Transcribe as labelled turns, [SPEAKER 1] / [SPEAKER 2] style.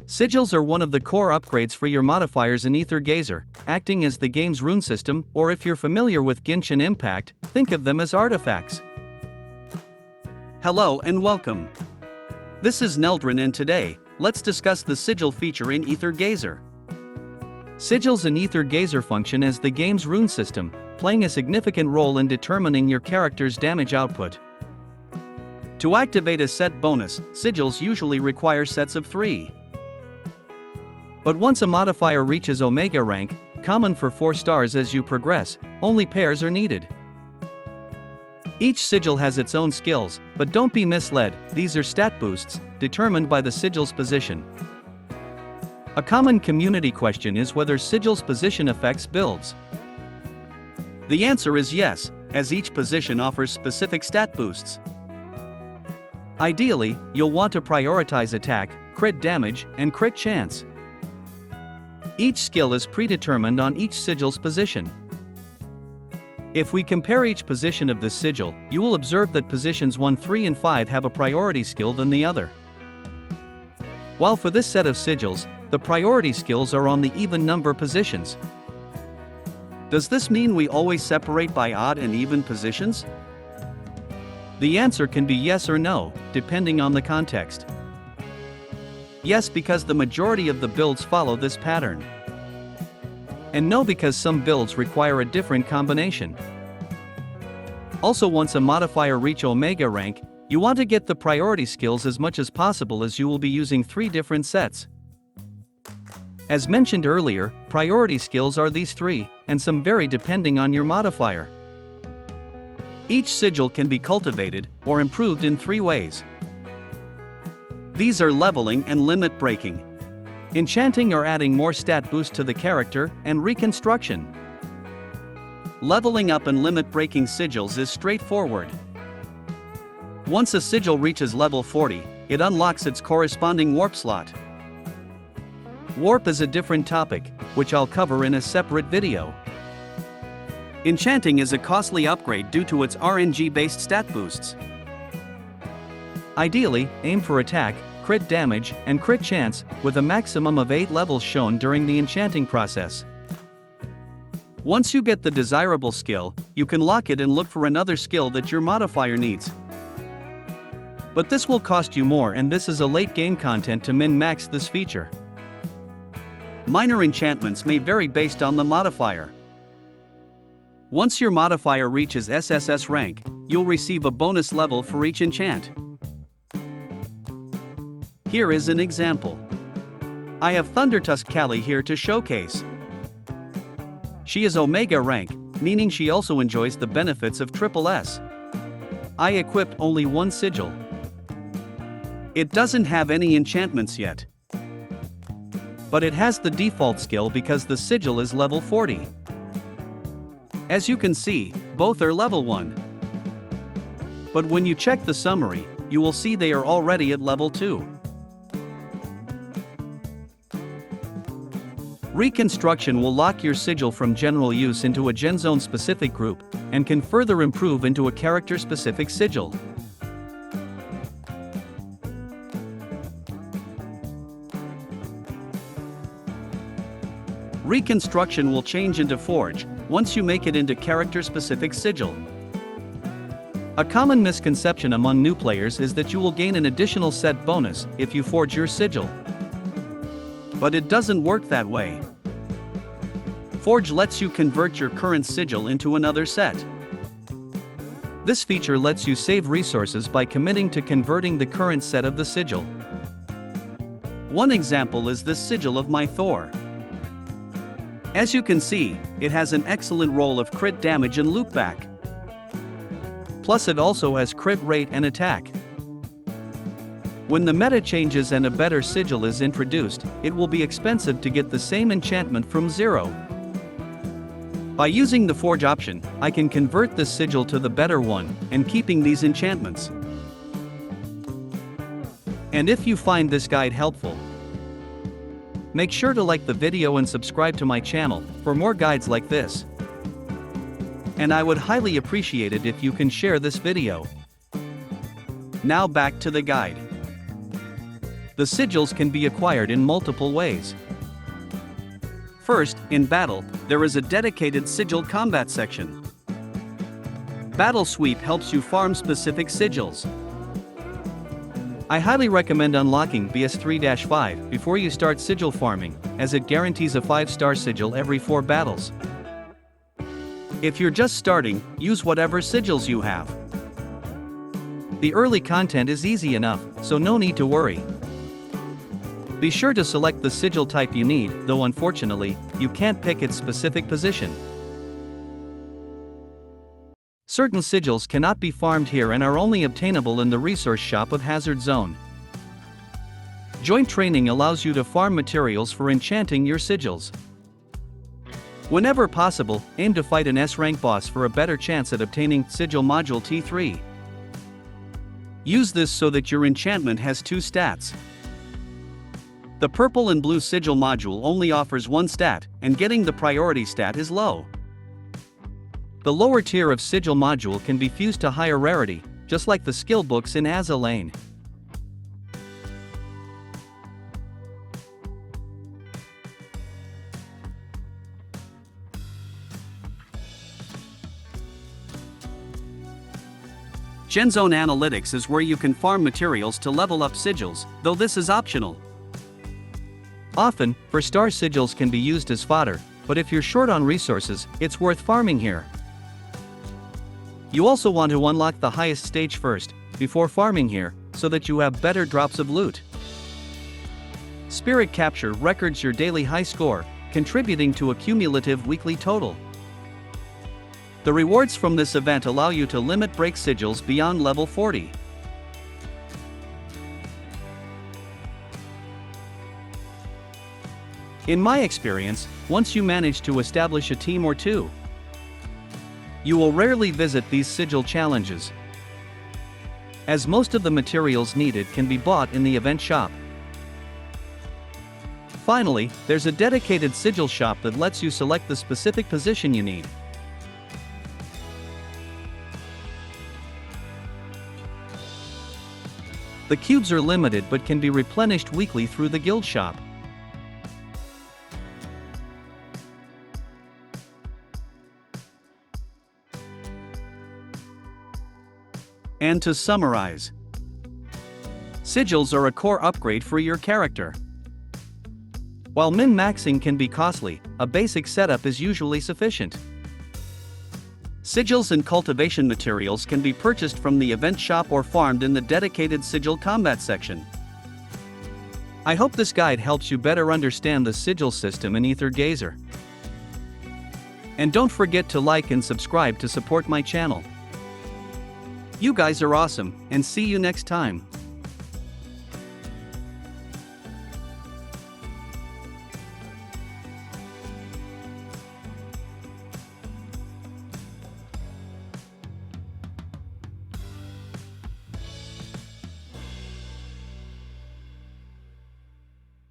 [SPEAKER 1] Sigils are one of the core upgrades for your modifiers in Aether Gazer, acting as the game's rune system, or if you're familiar with Genshin Impact, think of them as artifacts. Hello and welcome. This is Neldrin, and today, let's discuss the Sigil feature in Aether Gazer. Sigils in Aether Gazer function as the game's rune system, playing a significant role in determining your character's damage output. To activate a set bonus, sigils usually require sets of 3. But once a modifier reaches Omega rank, common for 4 stars as you progress, only pairs are needed. Each sigil has its own skills, but don't be misled, these are stat boosts, determined by the sigil's position. A common community question is whether sigil's position affects builds. The answer is yes, as each position offers specific stat boosts. Ideally, you'll want to prioritize attack, crit damage, and crit chance. Each skill is predetermined on each sigil's position. If we compare each position of this sigil, you will observe that positions 1, 3, and 5 have a priority skill than the other. While for this set of sigils, the priority skills are on the even number positions. Does this mean we always separate by odd and even positions? The answer can be yes or no, depending on the context. Yes, because the majority of the builds follow this pattern. And no, because some builds require a different combination. Also, once a modifier reach Omega rank, you want to get the priority skills as much as possible, as you will be using 3 different sets. As mentioned earlier, priority skills are these 3, and some vary depending on your modifier. Each sigil can be cultivated or improved in 3 ways. These are leveling and limit breaking, enchanting or adding more stat boost to the character, and reconstruction. Leveling up and limit breaking sigils is straightforward. Once a sigil reaches level 40, it unlocks its corresponding warp slot. Warp is a different topic, which I'll cover in a separate video. Enchanting is a costly upgrade due to its RNG-based stat boosts. Ideally, aim for attack, crit damage, and crit chance, with a maximum of 8 levels shown during the enchanting process. Once you get the desirable skill, you can lock it and look for another skill that your modifier needs. But this will cost you more, and this is a late game content to min-max this feature. Minor enchantments may vary based on the modifier. Once your modifier reaches SSS rank, you'll receive a bonus level for each enchant. Here is an example. I have Thundertusk Callie here to showcase. She is Omega rank, meaning she also enjoys the benefits of SSS. I equipped only 1 sigil. It doesn't have any enchantments yet, but it has the default skill because the sigil is level 40. As you can see, both are level 1. But when you check the summary, you will see they are already at level 2. Reconstruction will lock your sigil from general use into a Gen Zone specific group, and can further improve into a character specific sigil. Reconstruction will change into Forge once you make it into character-specific sigil. A common misconception among new players is that you will gain an additional set bonus if you forge your sigil. But it doesn't work that way. Forge lets you convert your current sigil into another set. This feature lets you save resources by committing to converting the current set of the sigil. One example is this sigil of my Thor. As you can see, it has an excellent roll of crit damage and loopback. Plus it also has crit rate and attack. When the meta changes and a better sigil is introduced, it will be expensive to get the same enchantment from 0. By using the Forge option, I can convert this sigil to the better one, and keeping these enchantments. And if you find this guide helpful, make sure to like the video and subscribe to my channel for more guides like this. And I would highly appreciate it if you can share this video. Now back to the guide. The sigils can be acquired in multiple ways. First, in battle, there is a dedicated sigil combat section. Battle Sweep helps you farm specific sigils. I highly recommend unlocking BS3-5 before you start sigil farming, as it guarantees a 5-star sigil every 4 battles. If you're just starting, use whatever sigils you have. The early content is easy enough, so no need to worry. Be sure to select the sigil type you need, though unfortunately, you can't pick its specific position. Certain sigils cannot be farmed here and are only obtainable in the resource shop of Hazard Zone. Joint training allows you to farm materials for enchanting your sigils. Whenever possible, aim to fight an S-rank boss for a better chance at obtaining Sigil Module T3. Use this so that your enchantment has 2 stats. The purple and blue sigil module only offers 1 stat, and getting the priority stat is low. The lower tier of sigil module can be fused to higher rarity, just like the skill books in Azalane. Genzone Analytics is where you can farm materials to level up sigils, though this is optional. Often, for star sigils can be used as fodder, but if you're short on resources, it's worth farming here. You also want to unlock the highest stage first, before farming here, so that you have better drops of loot. Spirit Capture records your daily high score, contributing to a cumulative weekly total. The rewards from this event allow you to limit break sigils beyond level 40. In my experience, once you manage to establish a team or 2, you will rarely visit these sigil challenges, as most of the materials needed can be bought in the event shop. Finally, there's a dedicated sigil shop that lets you select the specific position you need. The cubes are limited but can be replenished weekly through the guild shop. And to summarize, sigils are a core upgrade for your character. While min-maxing can be costly, a basic setup is usually sufficient. Sigils and cultivation materials can be purchased from the event shop or farmed in the dedicated sigil combat section. I hope this guide helps you better understand the sigil system in Aether Gazer. And don't forget to like and subscribe to support my channel. You guys are awesome, and see you next time.